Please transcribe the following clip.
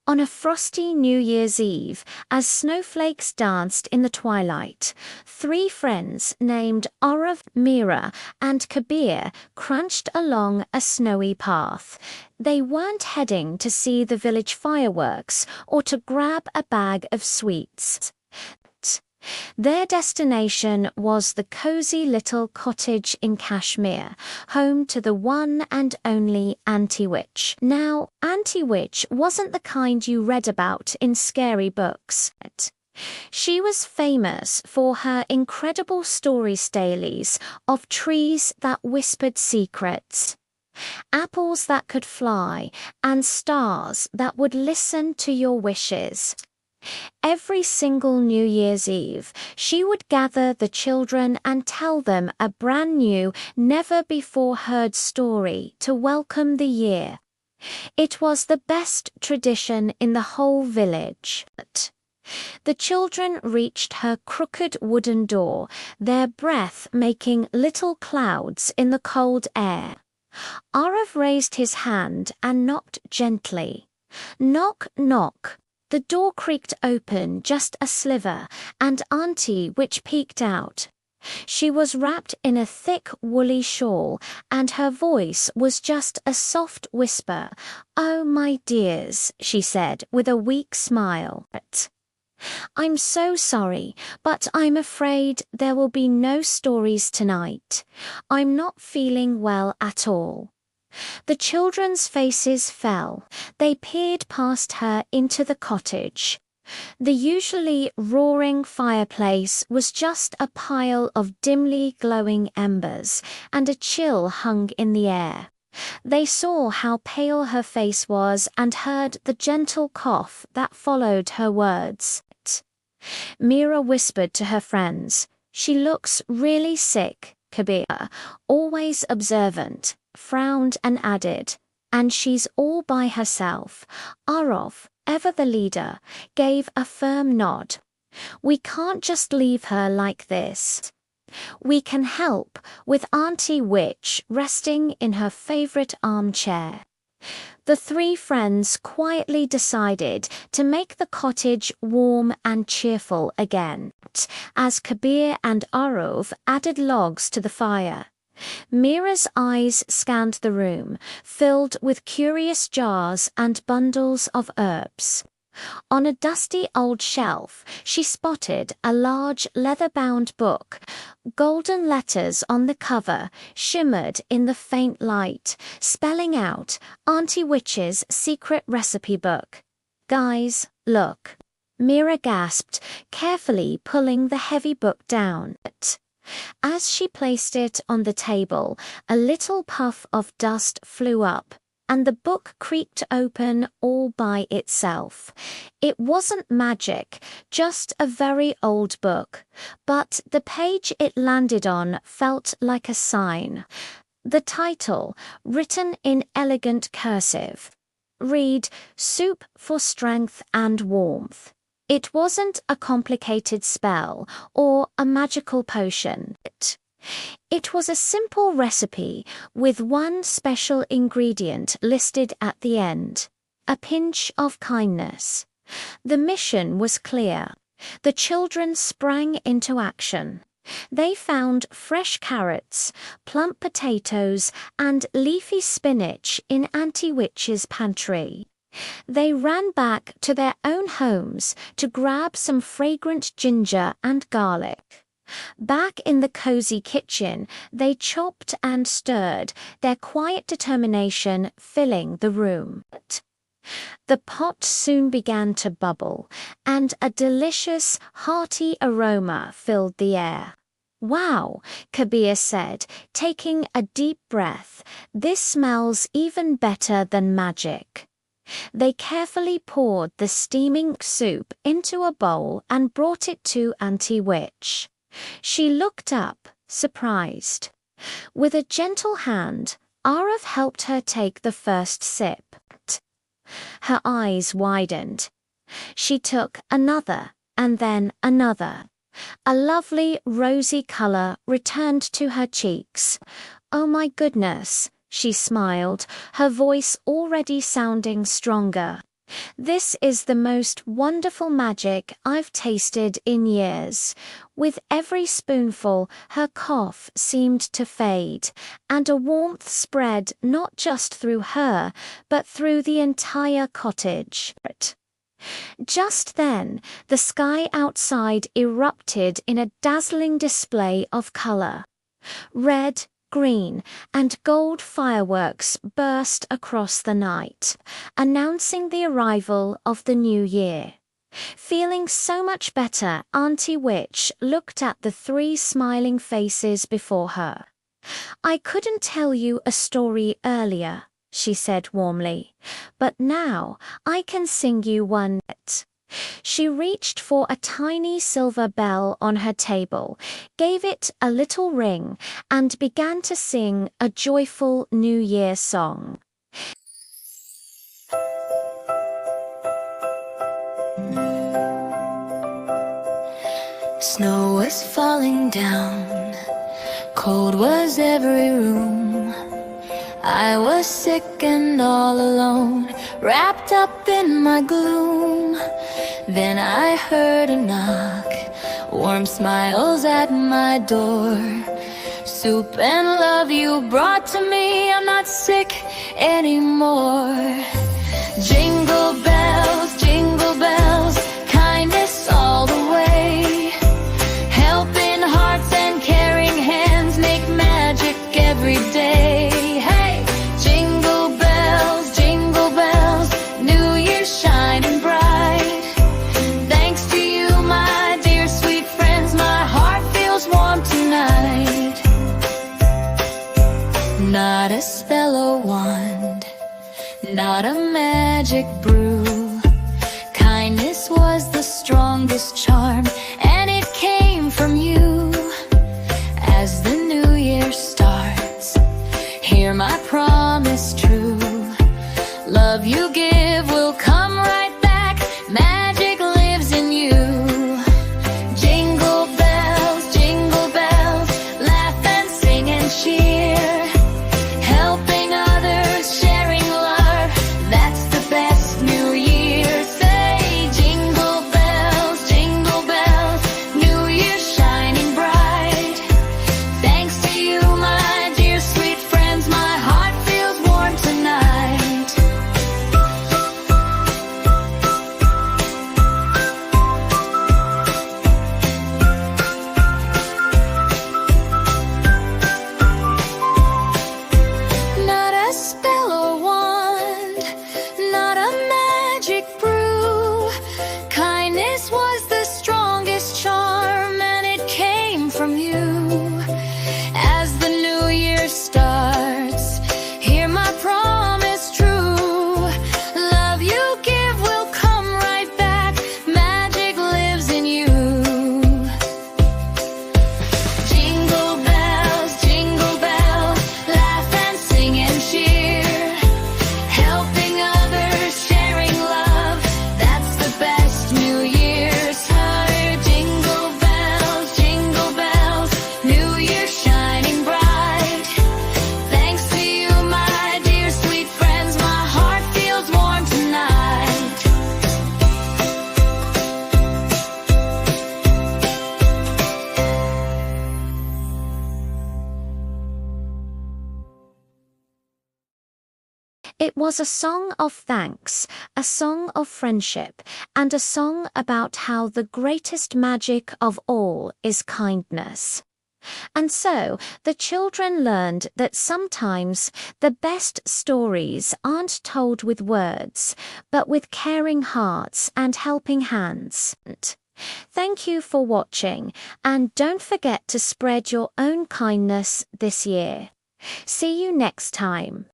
On a frosty New Year's Eve, as snowflakes danced in the twilight, three friends named Arav, Mira, and Kabir crunched along a snowy path. They weren't heading to see the village fireworks or to grab a bag of sweets. Their destination was the cozy little cottage in Kashmir, home to the one and only Aunty Witch. Now, Aunty Witch wasn't the kind you read about in scary books. She was famous for her incredible story stalies of trees that whispered secrets, apples that could fly, and stars that would listen to your wishes. Every single New Year's Eve, she would gather the children and tell them a brand new, never-before-heard story to welcome the year. It was the best tradition in the whole village. The children reached her crooked wooden door, their breath making little clouds in the cold air. Arav raised his hand and knocked gently. Knock, knock. The door creaked open just a sliver, and Aunty Witch peeked out. She was wrapped in a thick woolly shawl, and her voice was just a soft whisper. "Oh, my dears," she said with a weak smile. "I'm so sorry, but I'm afraid there will be no stories tonight. I'm not feeling well at all." The children's faces fell. They peered past her into the cottage. The usually roaring fireplace was just a pile of dimly glowing embers, and a chill hung in the air. They saw how pale her face was and heard the gentle cough that followed her words. Mira whispered to her friends, "She looks really sick." Kabir, always observant, frowned and added, "And she's all by herself." Arav, ever the leader, gave a firm nod. "We can't just leave her like this. We can help," with Aunty Witch resting in her favorite armchair. The three friends quietly decided to make the cottage warm and cheerful again, as Kabir and Arav added logs to the fire. Mira's eyes scanned the room, filled with curious jars and bundles of herbs. On a dusty old shelf, she spotted a large leather-bound book. Golden letters on the cover shimmered in the faint light, spelling out Aunty Witch's secret recipe book. "Guys, look." Mira gasped, carefully pulling the heavy book down. As she placed it on the table, a little puff of dust flew up, and the book creaked open all by itself. It wasn't magic, just a very old book, but the page it landed on felt like a sign. The title, written in elegant cursive, read, "Soup for Strength and Warmth." It wasn't a complicated spell or a magical potion. It was a simple recipe with one special ingredient listed at the end: a pinch of kindness. The mission was clear. The children sprang into action. They found fresh carrots, plump potatoes, and leafy spinach in Aunty Witch's pantry. They ran back to their own homes to grab some fragrant ginger and garlic. Back in the cozy kitchen, they chopped and stirred, their quiet determination filling the room. The pot soon began to bubble, and a delicious, hearty aroma filled the air. "Wow," Kabir said, taking a deep breath. "This smells even better than magic." They carefully poured the steaming soup into a bowl and brought it to Aunty Witch. She looked up, surprised. With a gentle hand, Arav helped her take the first sip. Her eyes widened. She took another, and then another. A lovely rosy color returned to her cheeks. "Oh my goodness," she smiled, her voice already sounding stronger. This is the most wonderful magic I've tasted in years. With every spoonful, her cough seemed to fade, and a warmth spread not just through her, but through the entire cottage. Just then, the sky outside erupted in a dazzling display of color. Red, green, and gold fireworks burst across the night, announcing the arrival of the new year. Feeling so much better, Aunty Witch looked at the three smiling faces before her. "I couldn't tell you a story earlier," she said warmly, "but now I can sing you one." She reached for a tiny silver bell on her table, gave it a little ring, and began to sing a joyful New Year song. Snow was falling down, cold was every room. I was sick and all alone, wrapped up in my gloom. Then I heard a knock, warm smiles at my door. Soup and love you brought to me, I'm not sick anymore. Jingle bells, kindness all the way. Helping hearts and caring hands make magic every day. Hey, jingle bells, New Year shining bright. Thanks to you, my dear sweet friends, my heart feels warm tonight. Not a spell or wand, not a magic brew. Kindness was the strongest charm, and it came from you. As the new year starts, hear my promise true. Love you give will come right back, magic lives in you. Jingle bells, laugh and sing and cheer. Helping others, sharing love, that's the best New Year. Say jingle bells, New Year shining bright. Thanks to you, my dear sweet friends, my heart feels warm tonight. Not a spell or wand, not a magic brew. Kindness was the strongest charm, and it came from you. As the new year starts, hear my promise true. Love you give will come right back, magic lives in you. Jingle bells, laugh and sing and cheer. Helping others, sharing love, that's the best New Year's. Jingle bells, New Year shining bright. Thanks to you, my dear sweet friends, my heart feels warm tonight. It was a song of thanks, a song of friendship, and a song about how the greatest magic of all is kindness. And so the children learned that sometimes the best stories aren't told with words, but with caring hearts and helping hands. Thank you for watching, and don't forget to spread your own kindness this year. See you next time.